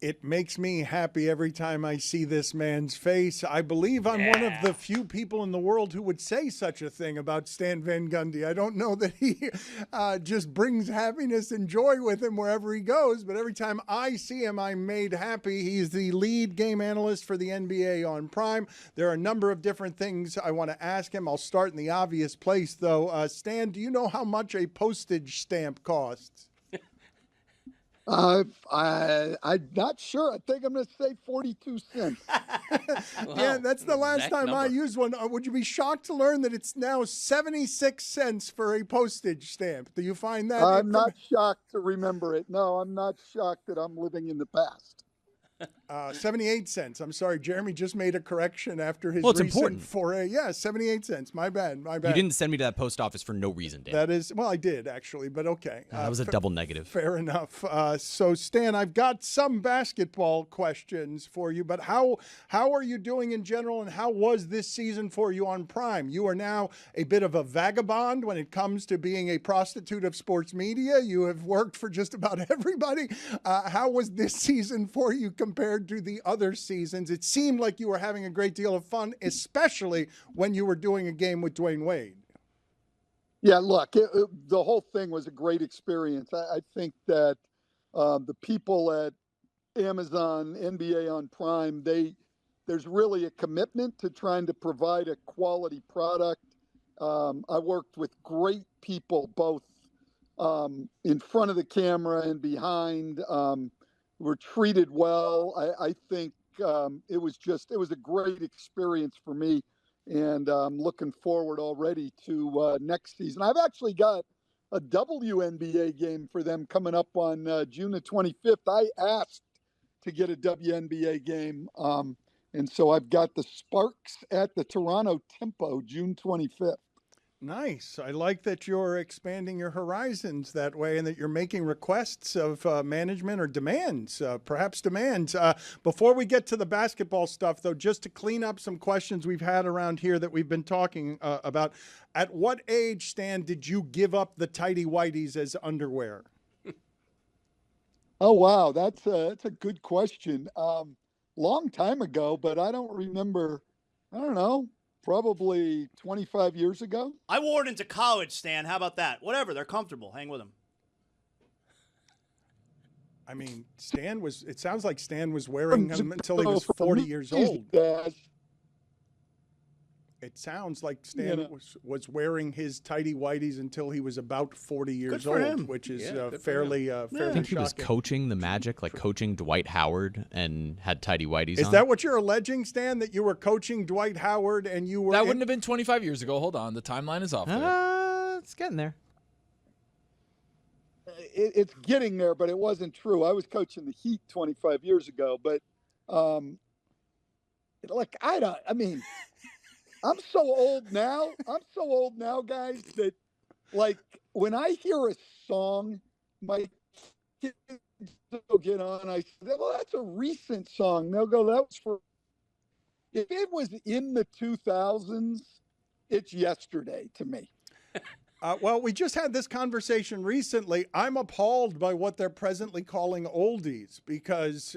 It makes me happy every time I see this man's face. I believe I'm one of the few people in the world who would say such a thing about Stan Van Gundy. I don't know that he just brings happiness and joy with him wherever he goes, but every time I see him, I'm made happy. He's the lead game analyst for the NBA on Prime. There are a number of different things I want to ask him. I'll start in the obvious place, though. Stan, do you know how much a postage stamp costs? I'm not sure. I think I'm going to say 42 cents. Yeah, that's the last time I used one. Would you be shocked to learn that it's now 76 cents for a postage stamp? Do you find that? I'm not shocked to remember it. No, I'm not shocked that I'm living in the past. 78 cents. I'm sorry. Jeremy just made a correction after his it's recent important. foray. Yeah, 78 cents. My bad. You didn't send me to that post office for no reason, Dan. That is, well, I did actually, but okay. That was a double negative. Fair enough. So, Stan, I've got some basketball questions for you, but how are you doing in general, and how was this season for you on Prime? You are now a bit of a vagabond when it comes to being a prostitute of sports media. You have worked for just about everybody. How was this season for you compared to the other seasons? It seemed like you were having a great deal of fun, especially when you were doing a game with Dwayne Wade. Yeah, look, the whole thing was a great experience. I think that the people at Amazon, NBA on Prime, there's really a commitment to trying to provide a quality product. I worked with great people, both in front of the camera and behind. Were treated well. I think it was a great experience for me, and I'm looking forward already to next season. I've actually got a WNBA game for them coming up on June the 25th. I asked to get a WNBA game, and so I've got the Sparks at the Toronto Tempo June 25th. Nice. I like that you're expanding your horizons that way, and that you're making requests of management, or demands, perhaps demands. Before we get to the basketball stuff, though, just to clean up some questions we've had around here that we've been talking about. At what age, Stan, did you give up the tighty whities as underwear? Oh, wow. That's a good question. Long time ago, but I don't remember. I don't know. Probably 25 years ago. I wore it into college, Stan. How about that? Whatever. They're comfortable. Hang with them. I mean, it sounds like Stan was wearing them until he was 40 years old. It sounds like Stan was wearing his tighty whities until he was about 40 years old, which is fairly I think he was shocking. coaching the Magic, like coaching Dwight Howard, and had tighty whities Is on. that what you're alleging, Stan, that you were coaching Dwight Howard and you were... That wouldn't have been 25 years ago. Hold on. The timeline is off there. It's getting there. It's getting there, but it wasn't true. I was coaching the Heat 25 years ago, but I'm so old now. Guys, that like when I hear a song, my kids will get on. I say, well, that's a recent song. They'll go, that was for. If it was in the 2000s, it's yesterday to me. Well, we just had this conversation recently. I'm appalled by what they're presently calling oldies because,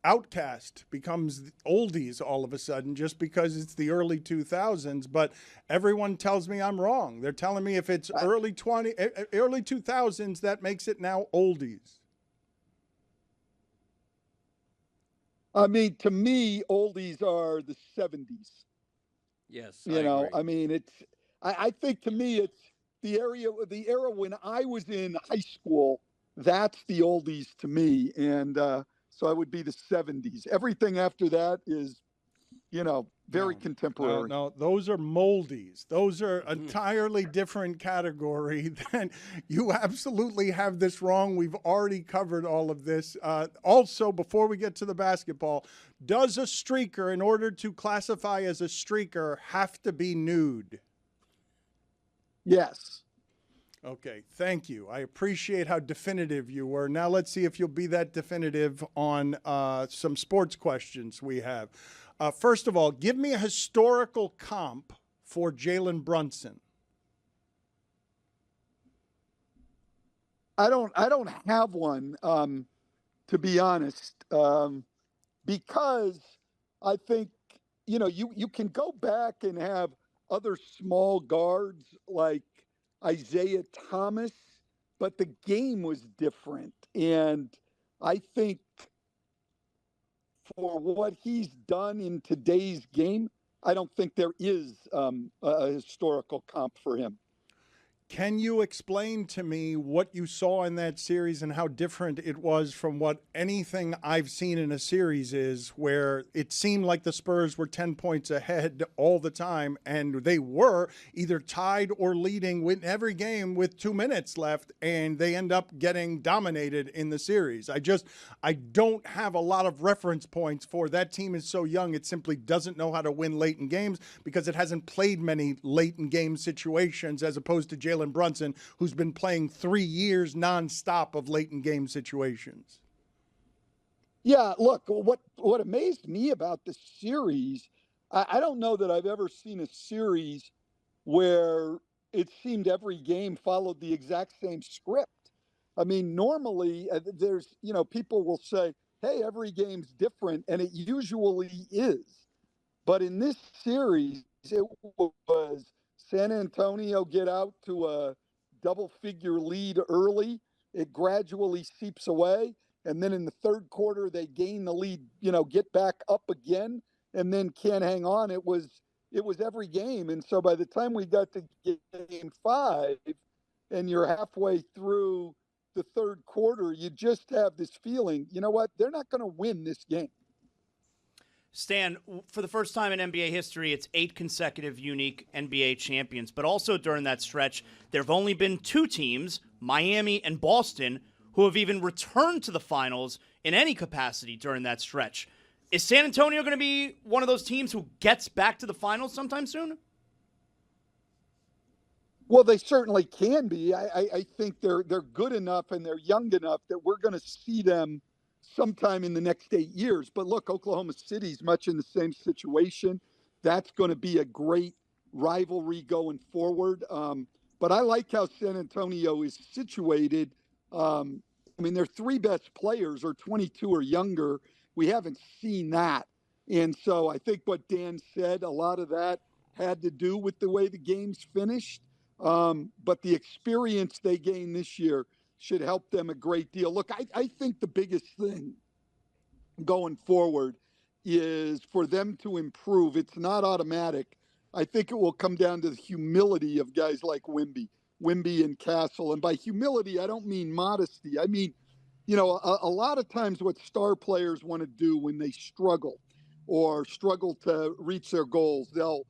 Outcast becomes oldies all of a sudden just because it's the early 2000s. But everyone tells me I'm wrong. They're telling me if it's early 2000s, that makes it now oldies. I mean, to me, oldies are the 70s. Yes. I think to me it's the era when I was in high school. That's the oldies to me, and so I would be the 70s. Everything after that is, very contemporary. No, those are moldies. Those are entirely different category. Then you absolutely have this wrong. We've already covered all of this. Also, before we get to the basketball, does a streaker, in order to classify as a streaker, have to be nude? Yes. Okay, thank you. I appreciate how definitive you were. Now let's see if you'll be that definitive on some sports questions we have. First of all, give me a historical comp for Jalen Brunson. I don't have one. to be honest, because I think, you can go back and have other small guards like Isaiah Thomas, but the game was different. And I think for what he's done in today's game, I don't think there is a historical comp for him. Can you explain to me what you saw in that series and how different it was from what anything I've seen in a series is, where it seemed like the Spurs were 10 points ahead all the time, and they were either tied or leading with every game with 2 minutes left, and they end up getting dominated in the series? I don't have a lot of reference points for that team is so young. It simply doesn't know how to win late in games because it hasn't played many late in game situations, as opposed to Jalen Brunson, who's been playing 3 years nonstop of late in game situations. Yeah, look, what amazed me about the series, I don't know that I've ever seen a series where it seemed every game followed the exact same script. I mean, normally there's, people will say, hey, every game's different, and it usually is. But in this series, it was San Antonio get out to a double-figure lead early. It gradually seeps away. And then in the third quarter, they gain the lead, get back up again, and then can't hang on. It was every game. And so by the time we got to game 5 and you're halfway through the third quarter, you just have this feeling, you know what? They're not going to win this game. Stan, for the first time in NBA history, it's 8 consecutive unique NBA champions. But also during that stretch, there have only been 2 teams, Miami and Boston, who have even returned to the finals in any capacity during that stretch. Is San Antonio going to be one of those teams who gets back to the finals sometime soon? Well, they certainly can be. I think they're good enough and they're young enough that we're going to see them sometime in the next 8 years. But look, Oklahoma City's much in the same situation. That's going to be a great rivalry going forward. But I like how San Antonio is situated. Their 3 best players are 22 or younger. We haven't seen that. And so I think what Dan said, a lot of that had to do with the way the game's finished. But the experience they gained this year should help them a great deal. Look, I think the biggest thing going forward is for them to improve. It's not automatic. I think it will come down to the humility of guys like Wemby and Castle. And by humility, I don't mean modesty. I mean, a lot of times what star players want to do when they struggle or struggle to reach their goals, they'll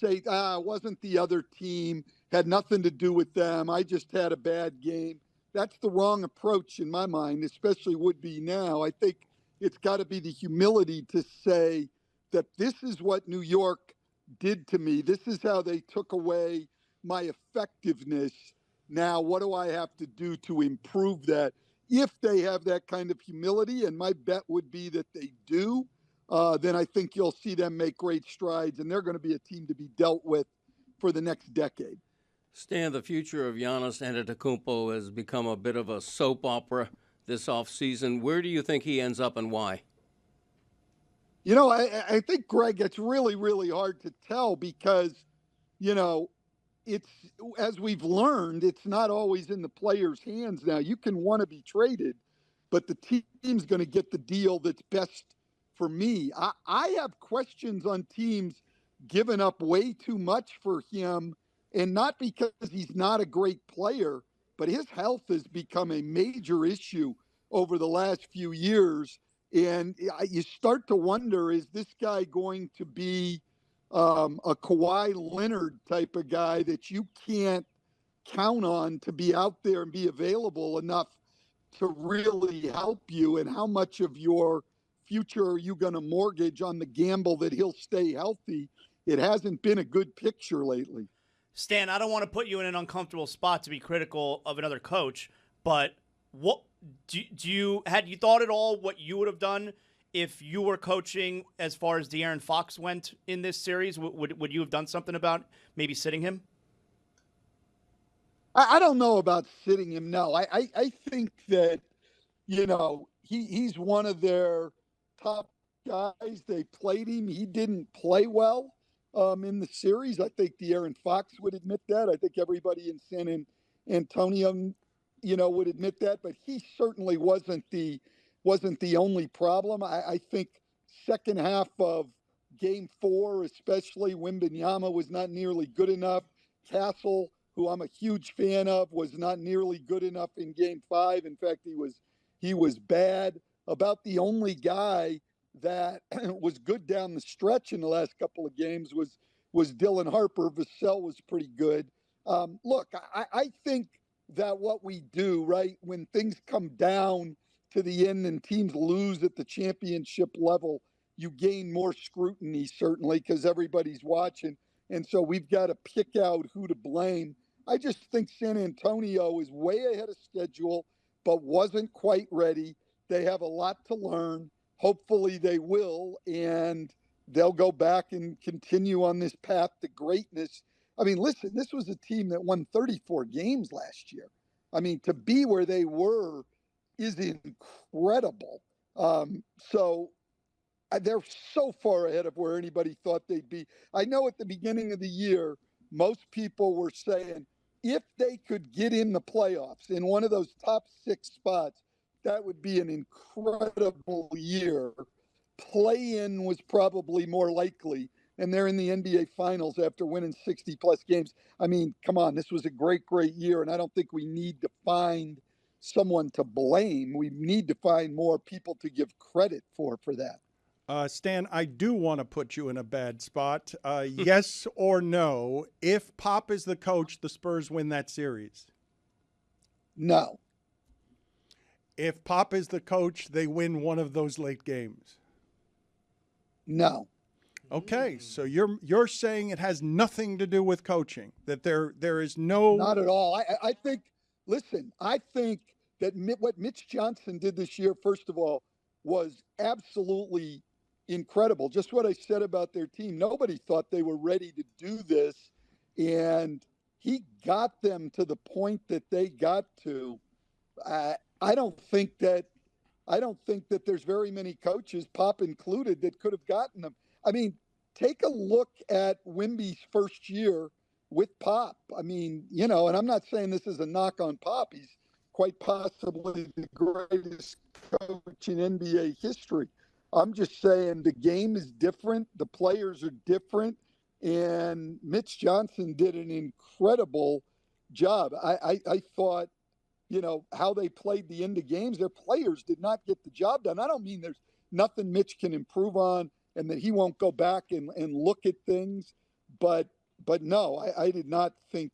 say, it wasn't the other team, had nothing to do with them. I just had a bad game. That's the wrong approach in my mind, especially would be now. I think it's got to be the humility to say that this is what New York did to me. This is how they took away my effectiveness. Now, what do I have to do to improve that? If they have that kind of humility, and my bet would be that they do, then I think you'll see them make great strides, and they're going to be a team to be dealt with for the next decade. Stan, the future of Giannis Antetokounmpo has become a bit of a soap opera this offseason. Where do you think he ends up and why? I think, Greg, it's really, really hard to tell because, it's, as we've learned, it's not always in the player's hands now. You can want to be traded, but the team's going to get the deal that's best for me. I have questions on teams giving up way too much for him, and not because he's not a great player, but his health has become a major issue over the last few years. And you start to wonder, is this guy going to be a Kawhi Leonard type of guy that you can't count on to be out there and be available enough to really help you? And how much of your future are you going to mortgage on the gamble that he'll stay healthy? It hasn't been a good picture lately. Stan, I don't want to put you in an uncomfortable spot to be critical of another coach, but what had you thought at all what you would have done if you were coaching as far as De'Aaron Fox went in this series? Would you have done something about maybe sitting him? I don't know about sitting him. No, I think that, he's one of their top guys. They played him. He didn't play well in the series. I think De'Aaron Fox would admit that. I think everybody in San Antonio, would admit that. But he certainly wasn't the only problem. I think second half of Game 4, especially, Wembanyama was not nearly good enough. Castle, who I'm a huge fan of, was not nearly good enough in Game 5. In fact, he was bad. About the only guy that was good down the stretch in the last couple of games was Dylan Harper. Vassell was pretty good. Look, I think that what we do, right, when things come down to the end and teams lose at the championship level, you gain more scrutiny, certainly, because everybody's watching. And so we've got to pick out who to blame. I just think San Antonio is way ahead of schedule, but wasn't quite ready. They have a lot to learn. Hopefully they will, and they'll go back and continue on this path to greatness. I mean, listen, this was a team that won 34 games last year. I mean, to be where they were is incredible. So they're so far ahead of where anybody thought they'd be. I know at the beginning of the year, most people were saying if they could get in the playoffs in one of those top 6 spots, that would be an incredible year. Play-in was probably more likely, and they're in the NBA Finals after winning 60-plus games. I mean, come on, this was a great, great year, and I don't think we need to find someone to blame. We need to find more people to give credit for that. Stan, I do want to put you in a bad spot. Yes or no, if Pop is the coach, the Spurs win that series? No. If Pop is the coach, they win one of those late games? No. Okay, so you're saying it has nothing to do with coaching, that there is no... Not at all. I think, listen, I think that what Mitch Johnson did this year, first of all, was absolutely incredible. Just what I said about their team. Nobody thought they were ready to do this, and he got them to the point that they got to. I don't think that there's very many coaches, Pop included, that could have gotten them. I mean, take a look at Wemby's first year with Pop. I mean, and I'm not saying this is a knock on Pop. He's quite possibly the greatest coach in NBA history. I'm just saying the game is different. The players are different. And Mitch Johnson did an incredible job. I thought, how they played the end of games, their players did not get the job done. I don't mean there's nothing Mitch can improve on and that he won't go back and look at things. But no, I did not think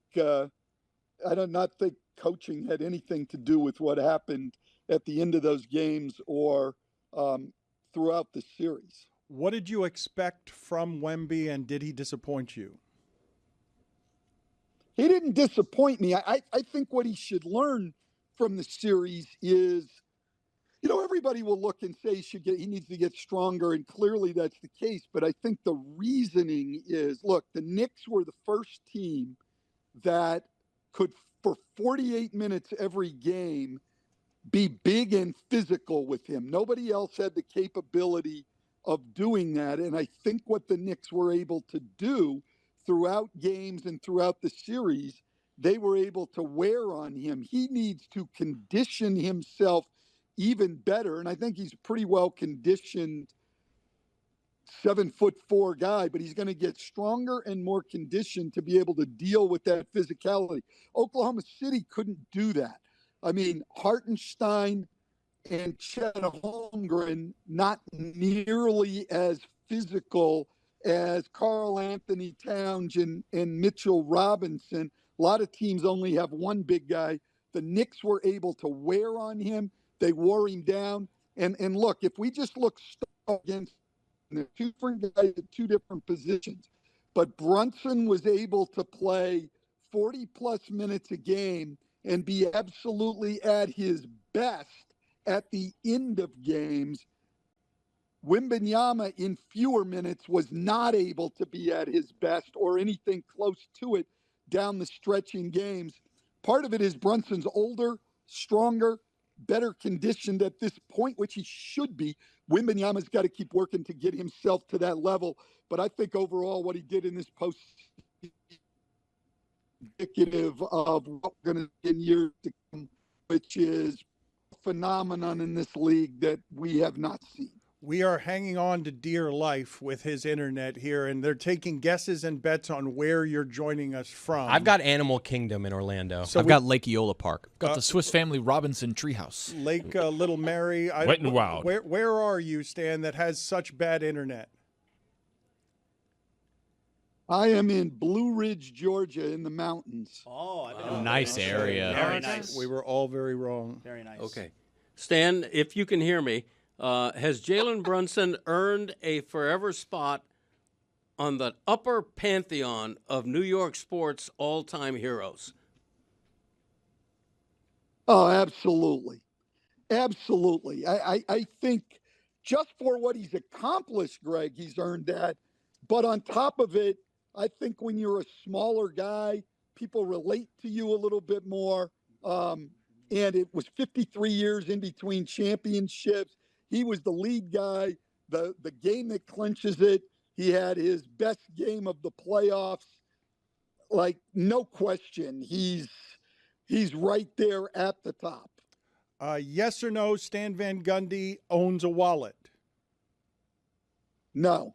coaching had anything to do with what happened at the end of those games or throughout the series. What did you expect from Wemby, and did he disappoint you? He didn't disappoint me. I think what he should learn from the series is, everybody will look and say he needs to get stronger, and clearly that's the case. But I think the reasoning is, look, the Knicks were the first team that could, for 48 minutes every game, be big and physical with him. Nobody else had the capability of doing that. And I think what the Knicks were able to do throughout games and throughout the series, they were able to wear on him. He needs to condition himself even better. And I think he's pretty well conditioned 7'4" guy, but he's going to get stronger and more conditioned to be able to deal with that physicality. Oklahoma City couldn't do that. I mean, Hartenstein and Chet Holmgren, not nearly as physical as Karl Anthony Towns and Mitchell Robinson. A lot of teams only have one big guy. The Knicks were able to wear on him. They wore him down. And look, if we just look against the two different guys at two different positions, but Brunson was able to play 40-plus minutes a game and be absolutely at his best at the end of games. Wembanyama in fewer minutes was not able to be at his best or anything close to it down the stretch in games. Part of it is Brunson's older, stronger. better conditioned at this point, which he should be. Wembanyama's got to keep working to get himself to that level. But I think overall what he did in this post indicative of what we're going to see in years to come, which is a phenomenon in this league that we have not seen. We are hanging on to dear life with his internet here, and they're taking guesses and bets on where you're joining us from. I've got Animal Kingdom in Orlando. So I've got Lake Eola Park. Got the Swiss Family Robinson treehouse. Lake Little Mary. Wet and Wild. Where are you, Stan, that has such bad internet? I am in Blue Ridge, Georgia, in the mountains. Oh, Nice area. Very nice. We were all very wrong. Very nice. Okay. Stan, if you can hear me, has Jalen Brunson earned a forever spot on the upper pantheon of New York sports all-time heroes? Oh, absolutely. Absolutely. I think just for what he's accomplished, Greg, he's earned that. But on top of it, I think when you're a smaller guy, people relate to you a little bit more. And it was 53 years in between championships. He was the lead guy, the game that clinches it. He had his best game of the playoffs. Like, no question, he's right there at the top. Yes or no, Stan Van Gundy owns a wallet? No.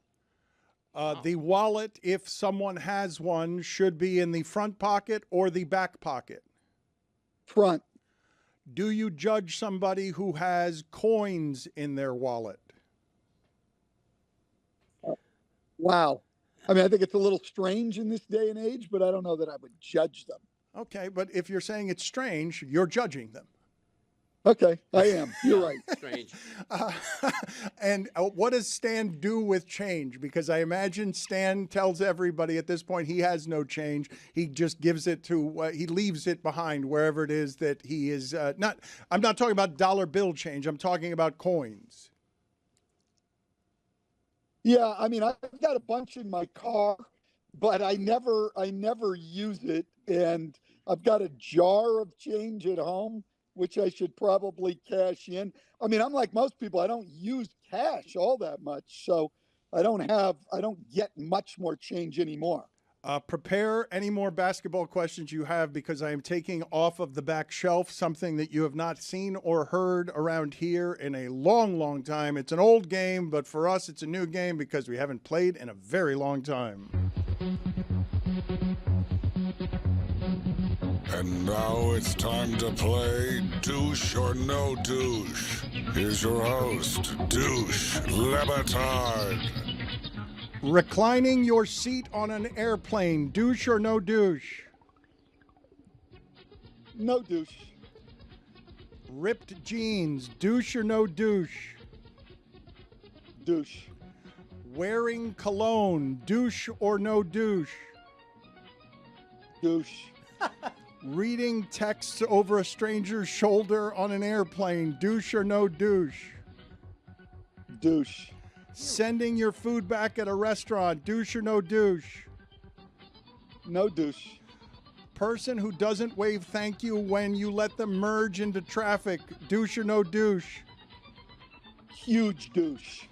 The wallet, if someone has one, should be in the front pocket or the back pocket? Front. Do you judge somebody who has coins in their wallet? Wow. I mean, I think it's a little strange in this day and age, but I don't know that I would judge them. Okay, but if you're saying it's strange, you're judging them. Okay, I am. You're right. Strange. And what does Stan do with change? Because I imagine Stan tells everybody at this point he has no change. He just gives it to, he leaves it behind wherever it is that he is not. I'm not talking about dollar bill change. I'm talking about coins. Yeah, I mean, I've got a bunch in my car, but I never use it. And I've got a jar of change at home, which I should probably cash in. I mean, I'm like most people, I don't use cash all that much. So I don't get much more change anymore. Prepare any more basketball questions you have, because I am taking off of the back shelf something that you have not seen or heard around here in a long, long time. It's an old game, but for us, it's a new game because we haven't played in a very long time. And now it's time to play Douche or No Douche. Here's your host, Douche Le Batard. Reclining your seat on an airplane, douche or no douche? No douche. Ripped jeans, douche or no douche? Douche. Wearing cologne, douche or no douche? Douche. Reading texts over a stranger's shoulder on an airplane, douche or no douche? Douche. Sending your food back at a restaurant, douche or no douche? No douche. Person who doesn't wave thank you when you let them merge into traffic, douche or no douche? Huge douche.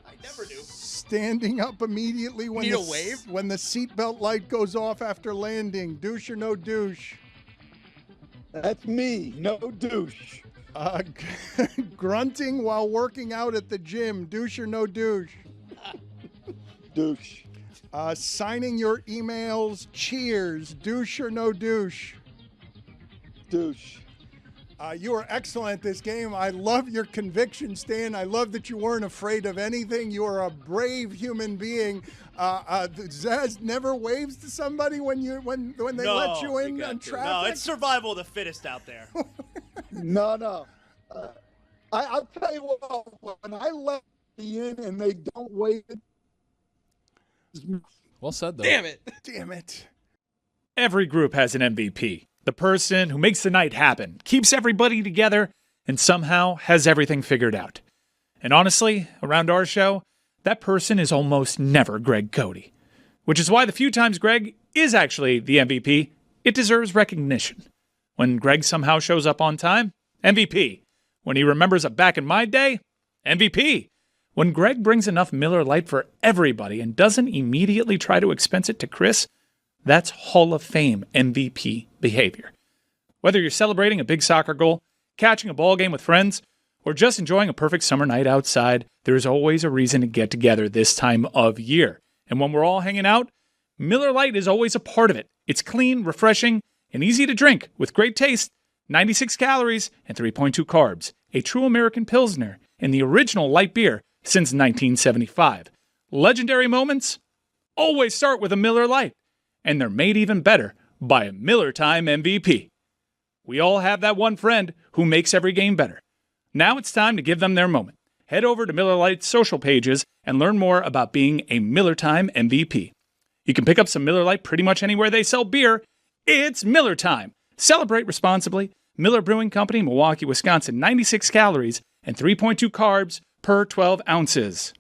I never do. Standing up immediately when Need a wave? when the seatbelt light goes off after landing, douche or no douche? That's me. No douche. Grunting while working out at the gym, douche or no douche? Douche. Signing your emails, cheers, douche or no douche? Douche. You are excellent at this game. I love your conviction, Stan. I love that you weren't afraid of anything. You are a brave human being. Zaz never waves to somebody when they let you in on traffic. No, it's survival of the fittest out there. No. I'll tell you what, when I let me in and they don't wait. Well said, though. Damn it. Every group has an MVP. The person who makes the night happen, keeps everybody together, and somehow has everything figured out. And honestly, around our show, that person is almost never Greg Cody. Which is why the few times Greg is actually the MVP, it deserves recognition. When Greg somehow shows up on time, MVP. When he remembers a back in my day, MVP. When Greg brings enough Miller Lite for everybody and doesn't immediately try to expense it to Chris, that's Hall of Fame MVP behavior. Whether you're celebrating a big soccer goal, catching a ball game with friends, or just enjoying a perfect summer night outside, there's always a reason to get together this time of year. And when we're all hanging out, Miller Lite is always a part of it. It's clean, refreshing, and easy to drink with great taste, 96 calories, and 3.2 carbs. A true American Pilsner and the original light beer since 1975. Legendary moments always start with a Miller Lite, and they're made even better by a Miller Time MVP. We all have that one friend who makes every game better. Now it's time to give them their moment. Head over to Miller Lite's social pages and learn more about being a Miller Time MVP. You can pick up some Miller Lite pretty much anywhere they sell beer. It's Miller Time. Celebrate responsibly. Miller Brewing Company, Milwaukee, Wisconsin, 96 calories and 3.2 carbs per 12 ounces.